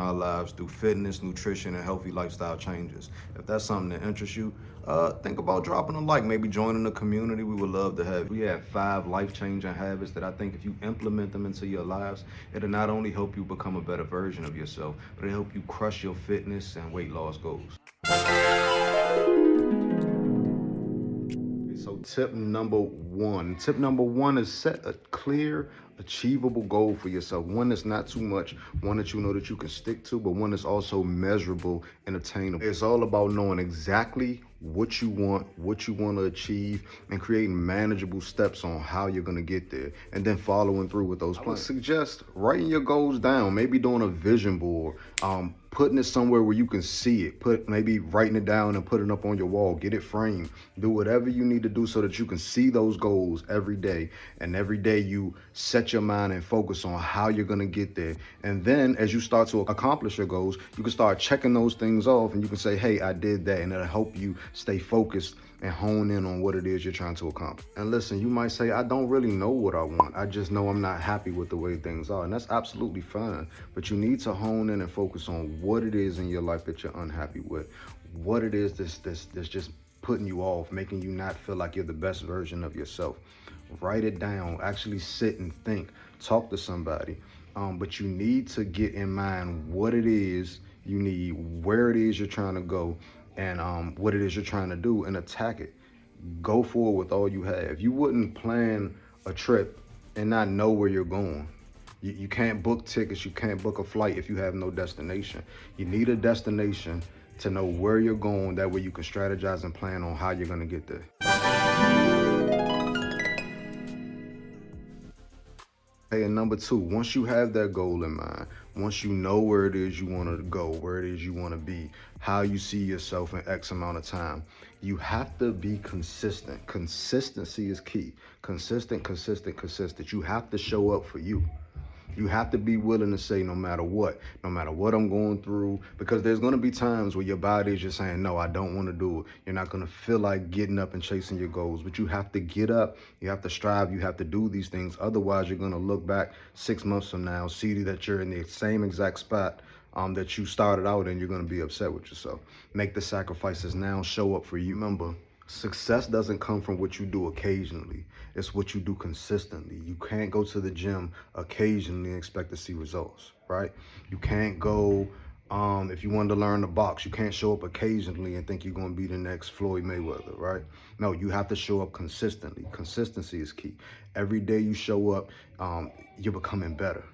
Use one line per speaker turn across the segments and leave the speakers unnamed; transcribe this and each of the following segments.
our lives through fitness, nutrition, and healthy lifestyle changes. If that's something that interests you, think about dropping a like, maybe joining the community. We would love to have you. We have 5 life-changing habits that I think if you implement them into your lives, it'll not only help you become a better version of yourself, but it'll help you crush your fitness and weight loss goals. So tip number one is set a clear, achievable goal for yourself. One that's not too much, one that you know that you can stick to, but one that's also measurable and attainable. It's all about knowing exactly what you want to achieve, and creating manageable steps on how you're going to get there, and then following through with those plans. I would suggest writing your goals down, maybe doing a vision board, putting it somewhere where you can see it, maybe writing it down and putting it up on your wall, get it framed, do whatever you need to do so that you can see those goals every day. And every day you set your mind and focus on how you're going to get there. And then as you start to accomplish your goals, you can start checking those things off, and you can say, hey, I did that. And it'll help you stay focused and hone in on what it is you're trying to accomplish. And listen, you might say, I don't really know what I want. I just know I'm not happy with the way things are. And that's absolutely fine. But you need to hone in and focus on what it is in your life that you're unhappy with. What it is that's just putting you off, making you not feel like you're the best version of yourself. Write it down. Actually sit and think. Talk to somebody. But you need to get in mind what it is you need, where it is you're trying to go, and what it is you're trying to do, and attack it. Go forward with all you have. You wouldn't plan a trip and not know where you're going. You can't book tickets, you can't book a flight if you have no destination. You need a destination to know where you're going. That way you can strategize and plan on how you're going to get there. Hey, and number 2, once you have that goal in mind, once you know where it is you want to go, where it is you want to be, how you see yourself in X amount of time, you have to be consistent. Consistency is key. Consistent. You have to show up for you. You have to be willing to say, no matter what I'm going through, because there's going to be times where your body is just saying, no, I don't want to do it. You're not going to feel like getting up and chasing your goals, but you have to get up, you have to strive, you have to do these things. Otherwise, you're going to look back 6 months from now, see that you're in the same exact spot that you started out in. You're going to be upset with yourself. Make the sacrifices now, show up for you. Remember, success doesn't come from what you do occasionally. It's what you do consistently. You can't go to the gym occasionally and expect to see results, right? You can't go, if you wanted to learn to box, you can't show up occasionally and think you're going to be the next Floyd Mayweather, right? No, you have to show up consistently. Consistency is key. Every day you show up, you're becoming better,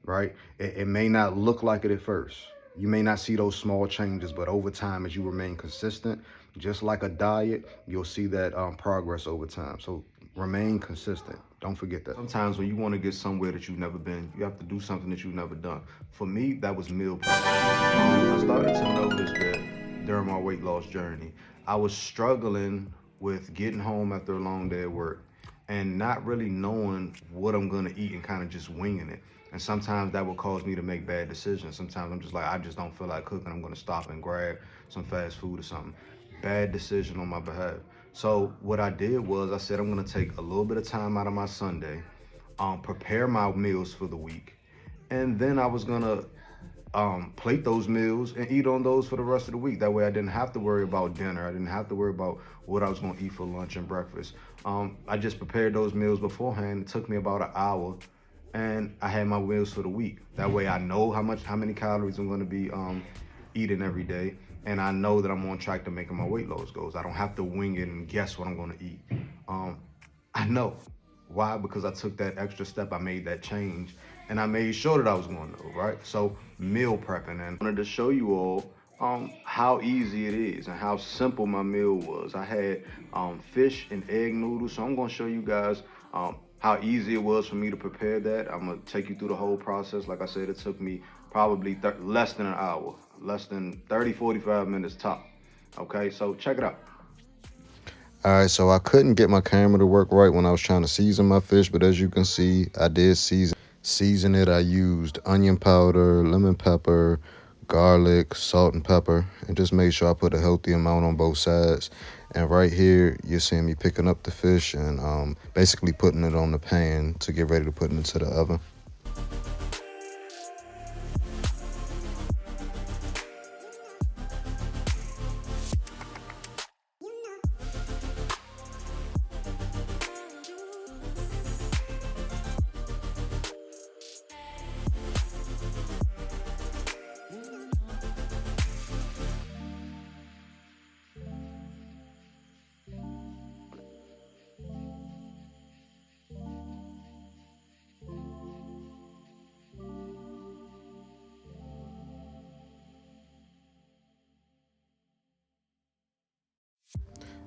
right? It may not look like it at first. You may not see those small changes, but over time, as you remain consistent, just like a diet, you'll see that progress over time. So remain consistent. Don't forget that. Sometimes when you want to get somewhere that you've never been, you have to do something that you've never done. For me, that was meal prep. I started to notice that during my weight loss journey, I was struggling with getting home after a long day at work and not really knowing what I'm going to eat and kind of just winging it. And sometimes that will cause me to make bad decisions. Sometimes I'm just like, I just don't feel like cooking. I'm going to stop and grab some fast food or something. Bad decision on my behalf. So what I did was I said, I'm going to take a little bit of time out of my Sunday, prepare my meals for the week. And then I was going to plate those meals and eat on those for the rest of the week. That way I didn't have to worry about dinner. I didn't have to worry about what I was going to eat for lunch and breakfast. I just prepared those meals beforehand. It took me about an hour. And I had my meals for the week. That way I know how many calories I'm going to be eating every day. And I know that I'm on track to making my weight loss goals. I don't have to wing it and guess what I'm going to eat. I know. Why? Because I took that extra step. I made that change. And I made sure that I was going to know, right? So meal prepping. And I wanted to show you all how easy it is and how simple my meal was. I had fish and egg noodles. So I'm going to show you guys how easy it was for me to prepare that. I'm going to take you through the whole process. Like I said, it took me probably less than an hour, less than 30, 45 minutes top. Okay, so check it out. All right, so I couldn't get my camera to work right when I was trying to season my fish, but as you can see, I did season it. I used onion powder, lemon pepper, garlic, salt, and pepper, and just made sure I put a healthy amount on both sides. And right here, you're seeing me picking up the fish and basically putting it on the pan to get ready to put it into the oven.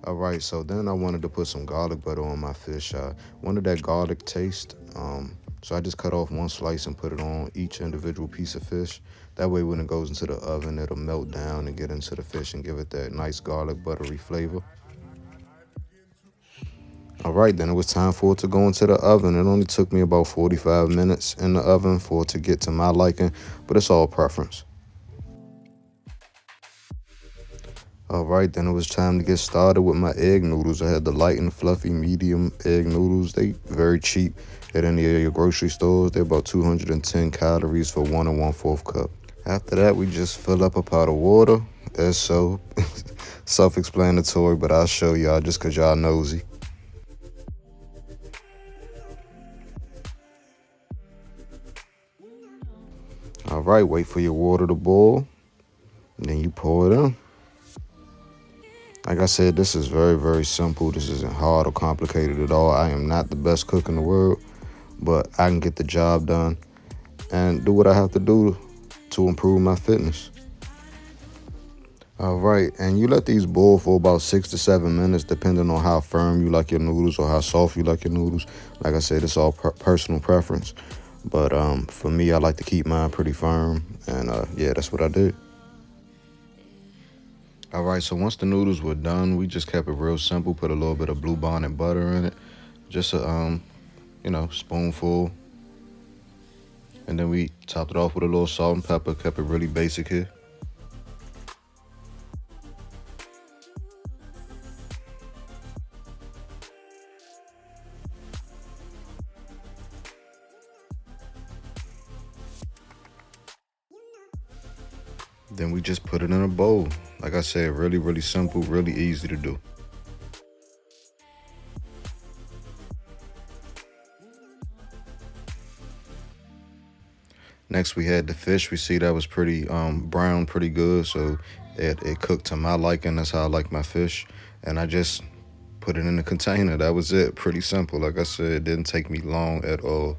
All right, so then I wanted to put some garlic butter on my fish. I wanted that garlic taste. So I just cut off one slice and put it on each individual piece of fish. That way, when it goes into the oven, it'll melt down and get into the fish and give it that nice garlic buttery flavor. All right, then it was time for it to go into the oven. It only took me about 45 minutes in the oven for it to get to my liking, but it's all preference. All right, then it was time to get started with my egg noodles. I had the light and fluffy medium egg noodles. They very cheap at any of your grocery stores. They're about 210 calories for 1 1/4 cup. After that, we just fill up a pot of water. As so, self-explanatory, but I'll show y'all just cause y'all nosy. All right, wait for your water to boil, and then you pour it in. Like I said, this is very, very simple. This isn't hard or complicated at all. I am not the best cook in the world, but I can get the job done and do what I have to do to improve my fitness. All right, and you let these boil for about 6 to 7 minutes, depending on how firm you like your noodles or how soft you like your noodles. Like I said, it's all personal preference, but for me, I like to keep mine pretty firm, and yeah, that's what I did. All right, so once the noodles were done, we just kept it real simple. Put a little bit of blue bonnet butter in it, just a spoonful, and then we topped it off with a little salt and pepper. Kept it really basic here. Then we just put it in a bowl. Like I said, really, really simple, really easy to do. Next, we had the fish. We see that was pretty brown, pretty good. So it cooked to my liking. That's how I like my fish. And I just put it in the container. That was it. Pretty simple. Like I said, it didn't take me long at all.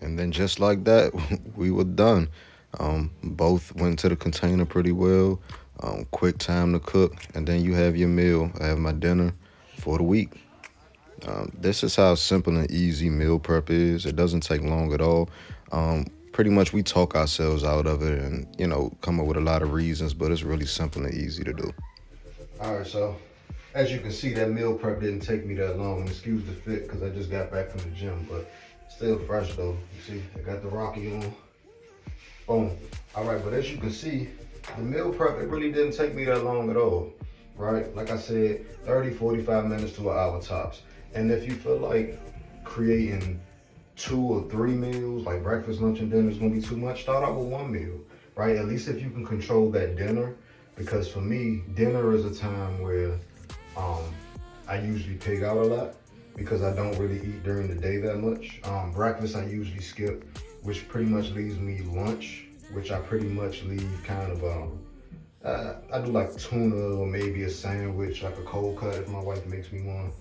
And then just like that, we were done. Both went to the container pretty well. Quick time to cook, and then you have your meal. I have my dinner for the week. This is how simple and easy meal prep is. It doesn't take long at all. Pretty much we talk ourselves out of it and, come up with a lot of reasons, but it's really simple and easy to do. All right, so as you can see, that meal prep didn't take me that long. And excuse the fit because I just got back from the gym, but still fresh though. You see, I got the Rocky on. Boom. All right, but as you can see, the meal prep, it really didn't take me that long at all, right? Like I said, 30, 45 minutes to an hour tops. And if you feel like creating 2 or 3 meals, like breakfast, lunch, and dinner is gonna be too much, start out with one meal, right? At least if you can control that dinner, because for me, dinner is a time where um, I usually pig out a lot because I don't really eat during the day that much. Breakfast I usually skip, which pretty much leaves me lunch, which I pretty much leave kind of I do like tuna or maybe a sandwich, like a cold cut if my wife makes me one,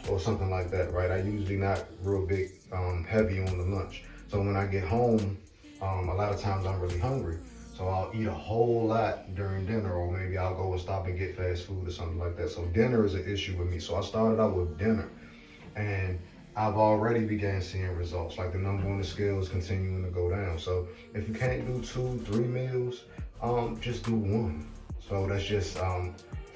or something like that, right? I usually not real big heavy on the lunch. So when I get home, a lot of times I'm really hungry. So I'll eat a whole lot during dinner, or maybe I'll go and stop and get fast food or something like that. So dinner is an issue with me. So I started out with dinner, and I've already began seeing results. Like the number on the scale is continuing to go down. So if you can't do 2, 3 meals, just do one. So that's just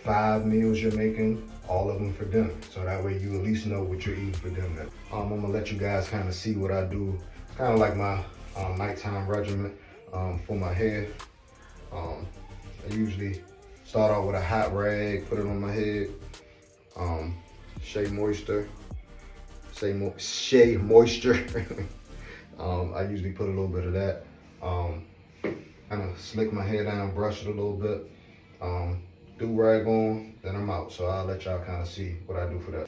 5 meals you're making, all of them for dinner. So that way you at least know what you're eating for dinner. I'm gonna let you guys kind of see what I do. It's kind of like my nighttime regimen for my hair. I usually start off with a hot rag, put it on my head, shea moisture, shea moisture. I usually put a little bit of that. Kind of slick my hair down, brush it a little bit. Do rag on, then I'm out. So I'll let y'all kind of see what I do for that.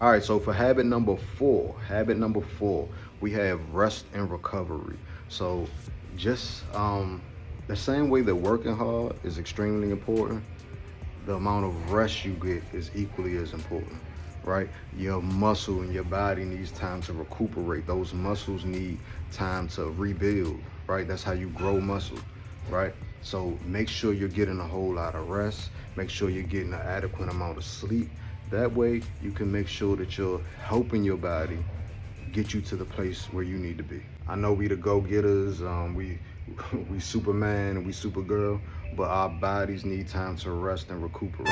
All right, so for habit number four, we have rest and recovery. So just the same way that working hard is extremely important, the amount of rest you get is equally as important, right? Your muscle and your body needs time to recuperate. Those muscles need time to rebuild, right? That's how you grow muscle, right? So make sure you're getting a whole lot of rest. Make sure you're getting an adequate amount of sleep. That way you can make sure that you're helping your body get you to the place where you need to be. I know we the go-getters, we Superman and we Supergirl, but our bodies need time to rest and recuperate.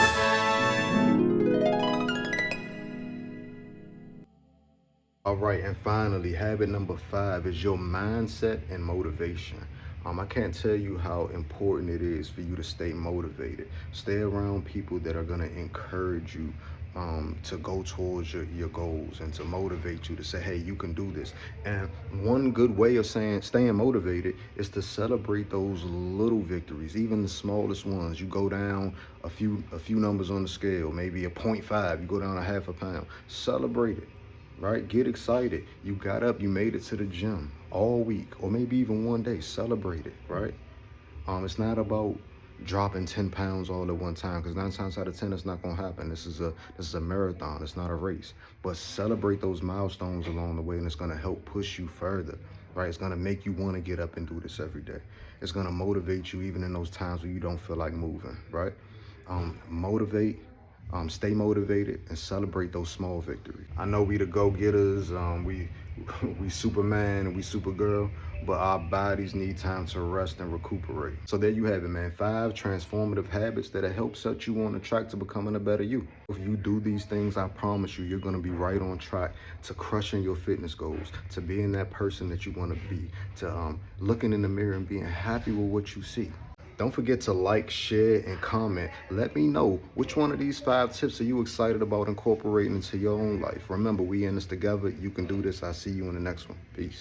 All right, and finally, habit number five is your mindset and motivation. I can't tell you how important it is for you to stay motivated. Stay around people that are gonna encourage you to go towards your goals and to motivate you to say, hey, you can do this. And one good way of staying motivated is to celebrate those little victories, even the smallest ones. You go down a few numbers on the scale, maybe a 0.5, you go down a half a pound. Celebrate it. Right? Get excited. You got up, you made it to the gym all week, or maybe even one day. Celebrate it, right? It's not about dropping 10 pounds all at one time, because 9 times out of 10, it's not gonna happen. This is a marathon, it's not a race. But celebrate those milestones along the way, and it's gonna help push you further, right? It's gonna make you wanna get up and do this every day. It's gonna motivate you even in those times where you don't feel like moving, right? Stay motivated and celebrate those small victories. I know we the go-getters, we Superman and we Supergirl, but our bodies need time to rest and recuperate. So there you have it, man. 5 transformative habits that'll help set you on the track to becoming a better you. If you do these things, I promise you, you're gonna be right on track to crushing your fitness goals, to being that person that you wanna be, to looking in the mirror and being happy with what you see. Don't forget to like, share, and comment. Let me know which one of these 5 tips are you excited about incorporating into your own life. Remember, we in this together. You can do this. I'll see you in the next one. Peace.